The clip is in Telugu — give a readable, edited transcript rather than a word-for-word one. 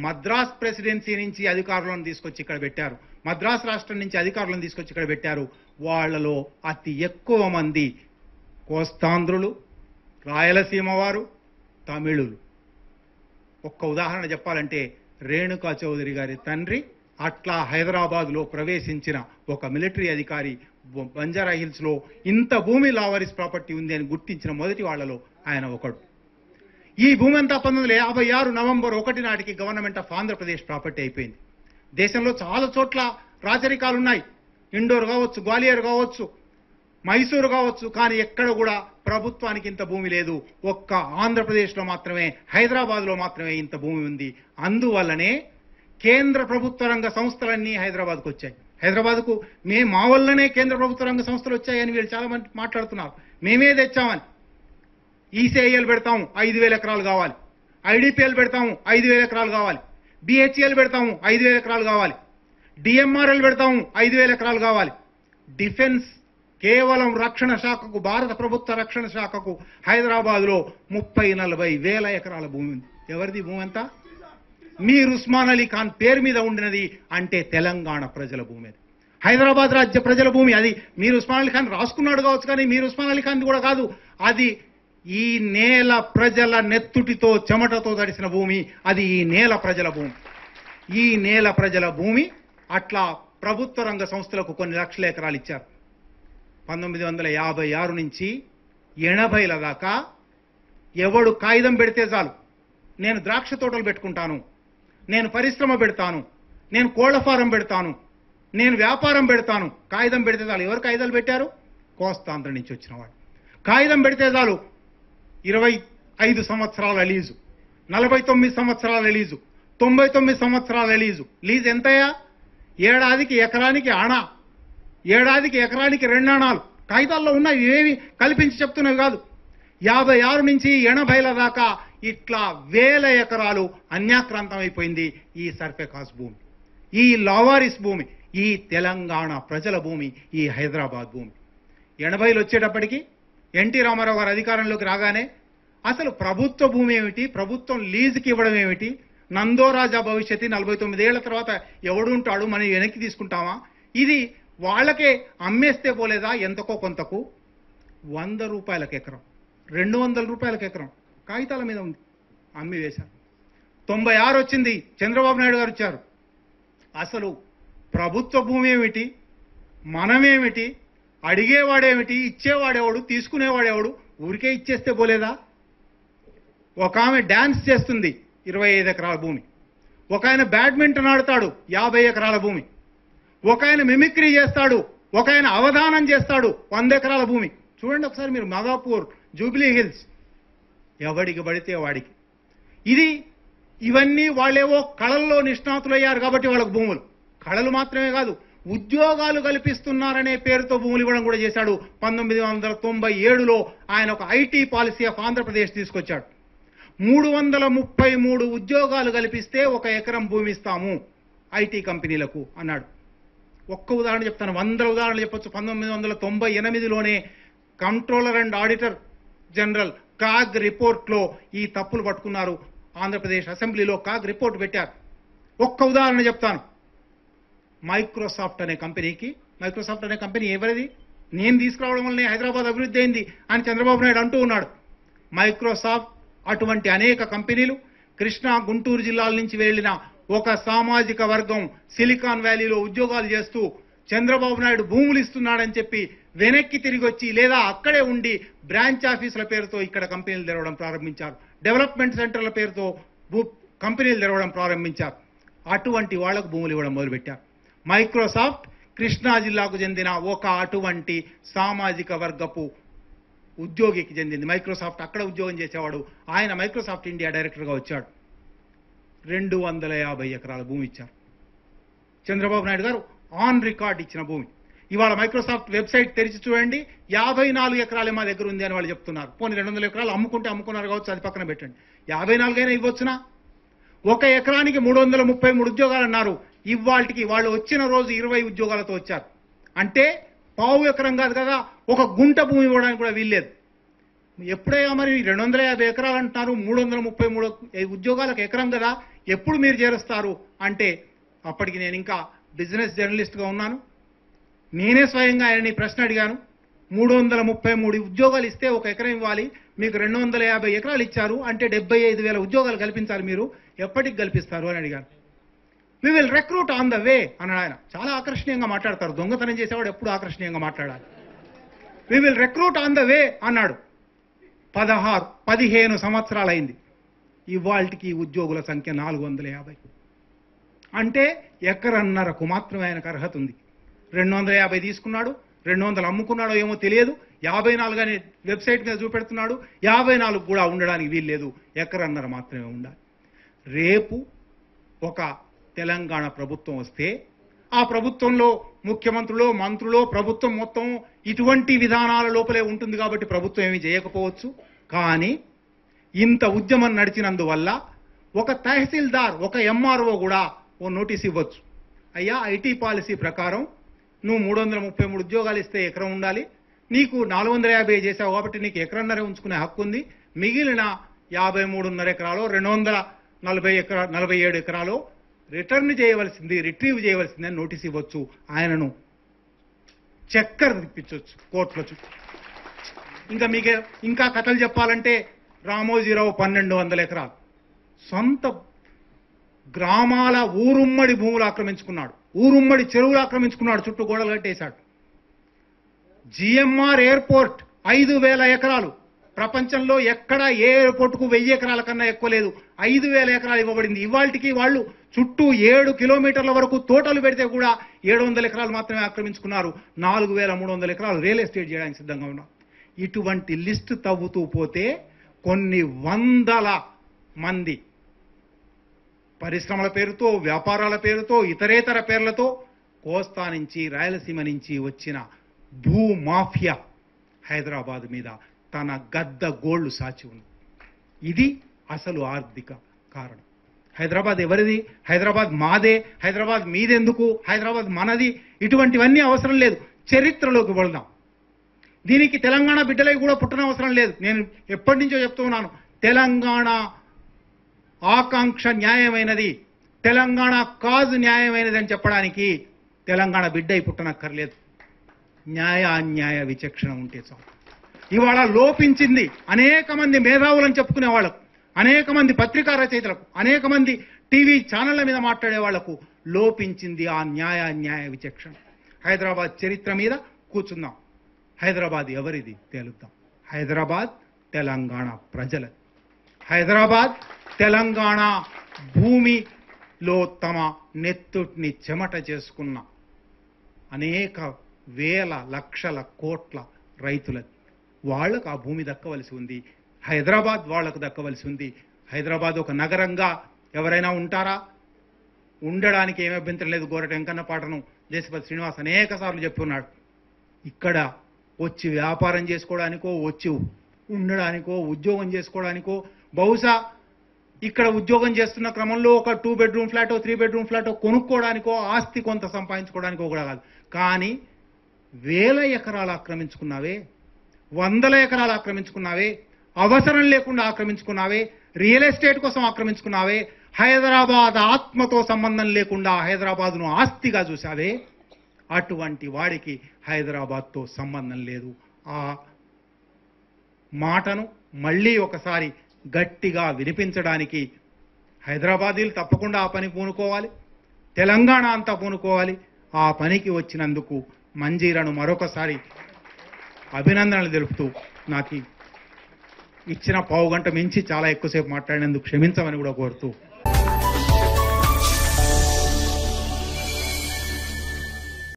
మద్రాస్ ప్రెసిడెన్సీ నుంచి అధికారులను తీసుకొచ్చి ఇక్కడ పెట్టారు. మద్రాస్ రాష్ట్రం నుంచి అధికారులను తీసుకొచ్చి ఇక్కడ పెట్టారు. వాళ్లలో అతి ఎక్కువ మంది కోస్తాంధ్రులు, రాయలసీమ వారు, తమిళులు. ఒక్క ఉదాహరణ చెప్పాలంటే రేణుకా చౌదరి గారి తండ్రి అట్లా హైదరాబాద్లో ప్రవేశించిన ఒక మిలిటరీ అధికారి బంజారా హిల్స్ లో ఇంత భూమి లావారీస్ ప్రాపర్టీ ఉంది అని గుర్తించిన మొదటి వాళ్లలో ఆయన ఒకడు. ఈ భూమి అంతా 1956 నవంబర్ 1 నాటికి గవర్నమెంట్ ఆఫ్ ఆంధ్రప్రదేశ్ ప్రాపర్టీ అయిపోయింది. దేశంలో చాలా చోట్ల రాచరికాలు ఉన్నాయి. ఇండోర్ కావచ్చు, గ్వాలియర్ కావచ్చు, మైసూరు కావచ్చు, కానీ ఎక్కడ కూడా ప్రభుత్వానికి ఇంత భూమి లేదు. ఒక్క ఆంధ్రప్రదేశ్లో మాత్రమే, హైదరాబాద్లో మాత్రమే ఇంత భూమి ఉంది. అందువల్లనే కేంద్ర ప్రభుత్వ రంగ సంస్థలన్నీ హైదరాబాద్కు వచ్చాయి. హైదరాబాద్కు మా వల్లనే కేంద్ర ప్రభుత్వ రంగ సంస్థలు వచ్చాయని వీళ్ళు చాలా మంది మాట్లాడుతున్నారు. మేమే తెచ్చామని. ఈసీఐఎల్ పెడతాము 5,000 ఎకరాలు కావాలి, ఐడిపిఎల్ పెడతాము 5,000 ఎకరాలు కావాలి, బిహెచ్ఎల్ పెడతాము 5,000 ఎకరాలు కావాలి, డిఎంఆర్ఎల్ పెడతాము 5,000 ఎకరాలు కావాలి. డిఫెన్స్ కేవలం రక్షణ శాఖకు, భారత ప్రభుత్వ రక్షణ శాఖకు హైదరాబాద్లో 30-40 వేల ఎకరాల భూమి ఉంది. ఎవరిది భూమి అంతా? మీర్ ఉస్మాన్ అలీ ఖాన్ పేరు మీద ఉండినది అంటే తెలంగాణ ప్రజల భూమి. అది హైదరాబాద్ రాజ్య ప్రజల భూమి. అది మీర్ ఉస్మాన్ అలీ ఖాన్ రాసుకున్నాడు కావచ్చు, కానీ మీర్ ఉస్మాన్ అలీ ఖాన్ కూడా కాదు. అది ఈ నేల ప్రజల నెత్తుటితో చెమటతో తడిసిన భూమి. అది ఈ నేల ప్రజల భూమి. ఈ నేల ప్రజల భూమి అట్లా ప్రభుత్వ రంగ సంస్థలకు కొన్ని లక్షల ఎకరాలు ఇచ్చారు. 1956 నుంచి 80ల దాకా ఎవడు కాగితం పెడితే చాలు, నేను ద్రాక్ష తోటలు పెట్టుకుంటాను, నేను పరిశ్రమ పెడతాను, నేను కోళ్ల ఫారం పెడతాను, నేను వ్యాపారం పెడతాను, కాగితం పెడితే చాలు. ఎవరు కాగితాలు పెట్టారు? కోస్తాంధ్ర నుంచి వచ్చిన వాడు. కాగితం పెడితే చాలు 25 సంవత్సరాల లీజు, 49 సంవత్సరాల లీజు, 99 సంవత్సరాల లీజు. లీజు ఎంతయ్యా? ఏడాదికి ఎకరానికి ఆణా, ఏడాదికి ఎకరానికి 2 ఆణాలు. కాగితాల్లో ఉన్నాయి, ఇవేవి కల్పించి చెప్తున్నవి కాదు. 56 నుంచి 80ల దాకా ఇట్లా వేల ఎకరాలు అన్యాక్రాంతం అయిపోయింది ఈ సర్ఫేకాస్ భూమి, ఈ లావారిస్ భూమి, ఈ తెలంగాణ ప్రజల భూమి, ఈ హైదరాబాద్ భూమి. 80లు వచ్చేటప్పటికి ఎన్టీ రామారావు గారు అధికారంలోకి రాగానే అసలు ప్రభుత్వ భూమి ఏమిటి, ప్రభుత్వం లీజుకి ఇవ్వడం ఏమిటి, నందోరాజా భవిష్యత్తు 49 ఏళ్ల తర్వాత ఎవడుంటాడు, మనం వెనక్కి తీసుకుంటామా, ఇది వాళ్ళకే అమ్మేస్తే పోలేదా ఎంతకో కొంతకు. 100 రూపాయలకు ఎకరం, 200 రూపాయలకు ఎకరం కాగితాల మీద ఉంది, అమ్మి వేశారు. 96 వచ్చింది, చంద్రబాబు నాయుడు గారు వచ్చారు. అసలు ప్రభుత్వ భూమి ఏమిటి, మనమేమిటి, అడిగేవాడేమిటి, ఇచ్చేవాడేవాడు, తీసుకునేవాడేవాడు, ఊరికే ఇచ్చేస్తే పోలేదా. ఒక ఆమె డాన్స్ చేస్తుంది 25 ఎకరాల భూమి, ఒక ఆయన బ్యాడ్మింటన్ ఆడతాడు 50 ఎకరాల భూమి, ఒక ఆయన మిమిక్రీ చేస్తాడు, ఒక ఆయన అవధానం చేస్తాడు 100 ఎకరాల భూమి. చూడండి ఒకసారి మీరు, మాదాపూర్, జూబ్లీ హిల్స్, ఎవడికి పడితే వాడికి. ఇవన్నీ వాళ్ళేవో కళల్లో నిష్ణాతులయ్యారు కాబట్టి వాళ్ళకు భూములు. కళలు మాత్రమే కాదు, ఉద్యోగాలు కల్పిస్తున్నారనే పేరుతో భూములు ఇవ్వడం కూడా చేశాడు. 1997లో ఆయన ఒక ఐటీ పాలసీ ఆఫ్ ఆంధ్రప్రదేశ్ తీసుకొచ్చాడు. 333 ఉద్యోగాలు కల్పిస్తే 1 ఎకరం భూమి ఇస్తాము ఐటీ కంపెనీలకు అన్నాడు. ఒక్క ఉదాహరణ చెప్తాను, 100 ఉదాహరణలు చెప్పొచ్చు. 1998లోనే controller and auditor general CAG రిపోర్ట్లో ఈ తప్పులు పట్టుకున్నారు. ఆంధ్రప్రదేశ్ అసెంబ్లీలో కాగ్ రిపోర్ట్ పెట్టారు. ఒక్క ఉదాహరణ చెప్తాను. మైక్రోసాఫ్ట్ అనే కంపెనీకి, మైక్రోసాఫ్ట్ అనే కంపెనీ ఎవరిది, నేను తీసుకురావడం వల్లనే హైదరాబాద్ అభివృద్ధి అయింది అని చంద్రబాబు నాయుడు అంటూ ఉన్నాడు. మైక్రోసాఫ్ట్ అటువంటి అనేక కంపెనీలు కృష్ణా, గుంటూరు జిల్లాల నుంచి వెళ్లిన ఒక సామాజిక వర్గం సిలికాన్ వ్యాలీలో ఉద్యోగాలు చేస్తూ చంద్రబాబు నాయుడు భూములు ఇస్తున్నాడని చెప్పి వెనక్కి తిరిగి వచ్చి లేదా అక్కడే ఉండి బ్రాంచ్ ఆఫీసుల పేరుతో ఇక్కడ కంపెనీలు తెరవడం ప్రారంభించారు. డెవలప్మెంట్ సెంటర్ల పేరుతో కంపెనీలు తెరవడం ప్రారంభించారు. అటువంటి వాళ్లకు భూములు ఇవ్వడం మొదలుపెట్టారు. మైక్రోసాఫ్ట్ కృష్ణా జిల్లాకు చెందిన ఒక అటువంటి సామాజిక వర్గపు ఉద్యోగికి చెందింది. మైక్రోసాఫ్ట్ అక్కడ ఉద్యోగం చేసేవాడు. ఆయన మైక్రోసాఫ్ట్ ఇండియా డైరెక్టర్గా వచ్చాడు. 250 ఎకరాల భూమి ఇచ్చారు. చంద్రబాబు నాయుడు గారు ఆన్ రికార్డ్ ఇచ్చిన భూమి. ఇవాళ మైక్రోసాఫ్ట్ వెబ్సైట్ తెరిచి చూడండి, 54 ఎకరాలే మా దగ్గర ఉంది అని వాళ్ళు చెప్తున్నారు. పోనీ 200 ఎకరాలు అమ్ముకుంటే అమ్ముకున్నారు కావచ్చు, అది పక్కన పెట్టండి. 54 అయినా ఇవ్వచ్చునా? 1 ఎకరానికి 333 ఉద్యోగాలు అన్నారు. ఇవాళకి వాళ్ళు వచ్చిన రోజు 20 ఉద్యోగాలతో వచ్చారు. అంటే పావు ఎకరం కాదు కదా, 1 గుంట భూమి ఇవ్వడానికి కూడా వీల్లేదు. ఎప్పుడైనా మరి 250 ఎకరాలు అంటున్నారు, 333 ఉద్యోగాలకు ఎకరం కదా, ఎప్పుడు మీరు చేరుస్తారు అంటే అప్పటికి నేను ఇంకా బిజినెస్ జర్నలిస్ట్గా ఉన్నాను. నేనే స్వయంగా ఆయన్ని ప్రశ్న అడిగాను. 333 ఉద్యోగాలు ఇస్తే ఒక ఎకరం ఇవ్వాలి, మీకు 250 ఎకరాలు ఇచ్చారు అంటే 75,000 ఉద్యోగాలు కల్పించాలి, మీరు ఎప్పటికి కల్పిస్తారు అని అడిగాను. We will recruit on the way అన్నాడు ఆయన. చాలా ఆకర్షణీయంగా మాట్లాడతారు, దొంగతనం చేసేవాడు ఎప్పుడు ఆకర్షణీయంగా మాట్లాడాలి. We will recruit on the way అన్నాడు. 15 సంవత్సరాలైంది, ఇవాళకి ఉద్యోగుల సంఖ్య 450. అంటే ఎకరన్నరకు మాత్రమే ఆయనకు అర్హత ఉంది. 250 తీసుకున్నాడు, 200 అమ్ముకున్నాడో ఏమో తెలియదు, 54 అని వెబ్సైట్ మీద చూపెడుతున్నాడు, 54 కూడా ఉండడానికి వీల్లేదు, ఎకరన్నర మాత్రమే ఉండాలి. రేపు ఒక తెలంగాణ ప్రభుత్వం వస్తే ఆ ప్రభుత్వంలో ముఖ్యమంత్రులు, మంత్రులు, ప్రభుత్వం మొత్తం ఇటువంటి విధానాల లోపలే ఉంటుంది కాబట్టి ప్రభుత్వం ఏమీ చేయకపోవచ్చు. కానీ ఇంత ఉద్యమం నడిచినందువల్ల ఒక తహసీల్దార్, ఒక ఎంఆర్ఓ కూడా ఓ నోటీస్ ఇవ్వచ్చు. అయ్యా, ఐటీ పాలసీ ప్రకారం నువ్వు 333 ఉద్యోగాలు ఇస్తే ఎకరం ఉండాలి, నీకు 450 చేసావు కాబట్టి నీకు ఎకరన్నర ఉంచుకునే హక్కు ఉంది, మిగిలిన 53.5 ఎకరాలు 247 ఎకరాలు రిటర్న్ చేయవలసింది, రిట్రీవ్ చేయవలసింది అని నోటీస్ ఇవ్వచ్చు. ఆయనను చక్కర తిప్పించవచ్చు కోర్టులో చుట్టూ. ఇంకా కథలు చెప్పాలంటే రామోజీరావు 1200 ఎకరాలు సొంత గ్రామాల ఊరుమ్మడి భూములు ఆక్రమించుకున్నాడు, ఊరుమ్మడి చెరువులు ఆక్రమించుకున్నాడు, చుట్టూ గోడలు కట్టేశాడు. జిఎంఆర్ ఎయిర్పోర్ట్ 5,000 ఎకరాలు, ప్రపంచంలో ఎక్కడ ఏ ఎయిర్పోర్ట్కు 1000 ఎకరాల కన్నా ఎక్కువ లేదు, 5,000 ఎకరాలు ఇవ్వబడింది. ఇవాళకి వాళ్ళు చుట్టూ 7 కిలోమీటర్ల వరకు తోటలు పెడితే కూడా 700 ఎకరాలు మాత్రమే ఆక్రమించుకున్నారు. 4,300 ఎకరాలు రియల్ ఎస్టేట్ చేయడానికి సిద్ధంగా ఉన్నారు. ఇటువంటి లిస్టు తవ్వుతూ పోతే కొన్ని వందల మంది పరిశ్రమల పేరుతో, వ్యాపారాల పేరుతో, ఇతరేతర పేర్లతో కోస్తా నుంచి, రాయలసీమ నుంచి వచ్చిన భూ మాఫియా హైదరాబాద్ మీద తన గద్ద గోళ్లు సాచి ఉంది. ఇది అసలు ఆర్థిక కారణం. హైదరాబాద్ ఎవరిది? హైదరాబాద్ మాదే. హైదరాబాద్ మీదెందుకు? హైదరాబాద్ మనది. ఇటువంటివన్నీ అవసరం లేదు. చరిత్రలోకి వెళ్దాం. దీనికి తెలంగాణ బిడ్డలకి కూడా పుట్టనవసరం లేదు. నేను ఎప్పటి నుంచో చెప్తున్నాను, తెలంగాణ ఆకాంక్ష న్యాయమైనది, తెలంగాణ కాజు న్యాయమైనది అని చెప్పడానికి తెలంగాణ బిడ్డ పుట్టనక్కర్లేదు. న్యాయ అన్యాయ విచక్షణ ఉంటే చాలు. ఇవాళ లోపించింది అనేక మంది మేధావులను చెప్పుకునే వాళ్లకు, అనేక మంది పత్రికా రచయితలకు, అనేక మంది టీవీ ఛానళ్ల మీద మాట్లాడే వాళ్లకు లోపించింది ఆ న్యాయ అన్యాయ విచక్షణ. హైదరాబాద్ చరిత్ర మీద కూర్చుందాం. హైదరాబాద్ ఎవరిది తేలుద్దాం. హైదరాబాద్ తెలంగాణ ప్రజలది. హైదరాబాద్ తెలంగాణ భూమిలో తమ నెత్తుటిని చెమట చేసుకున్న అనేక వేల లక్షల కోట్ల రైతులది. వాళ్లకు ఆ భూమి దక్కవలసి ఉంది. హైదరాబాద్ వాళ్లకు దక్కవలసి ఉంది. హైదరాబాద్ ఒక నగరంగా ఎవరైనా ఉంటారా? ఉండడానికి ఏమీ అభ్యంతరం లేదు. గోరట వెంకన్న పాటను దేశపతి శ్రీనివాస్ అనేక సార్లు చెప్పుకున్నాడు. ఇక్కడ వచ్చి వ్యాపారం చేసుకోవడానికో, వచ్చి ఉండడానికో, ఉద్యోగం చేసుకోవడానికో, బహుశా ఇక్కడ ఉద్యోగం చేస్తున్న క్రమంలో ఒక 2 బెడ్రూమ్ ఫ్లాటో 3 బెడ్రూమ్ ఫ్లాటో కొనుక్కోవడానికో, ఆస్తి కొంత సంపాదించుకోవడానికో కూడా కాదు. కానీ వేల ఎకరాలు ఆక్రమించుకున్నావే, వందల ఎకరాలు ఆక్రమించుకున్నావే, అవసరం లేకుండా ఆక్రమించుకున్నావే, రియల్ ఎస్టేట్ కోసం ఆక్రమించుకున్నావే, హైదరాబాద్ ఆత్మతో సంబంధం లేకుండా హైదరాబాద్ను ఆస్తిగా చూసావే, అటువంటి వాడికి హైదరాబాద్తో సంబంధం లేదు. ఆ మాటను మళ్ళీ ఒకసారి గట్టిగా వినిపించడానికి హైదరాబాదీలు తప్పకుండా ఆ పని పూనుకోవాలి, తెలంగాణ అంతా పూనుకోవాలి. ఆ పనికి వచ్చినందుకు మంజీరాను మరొకసారి అభినందనలు తెలుపుతూ, నాకు ఇచ్చిన పావుగంట మించి చాలా ఎక్కువసేపు మాట్లాడినందుకు క్షమించమని కూడా కోరుతూ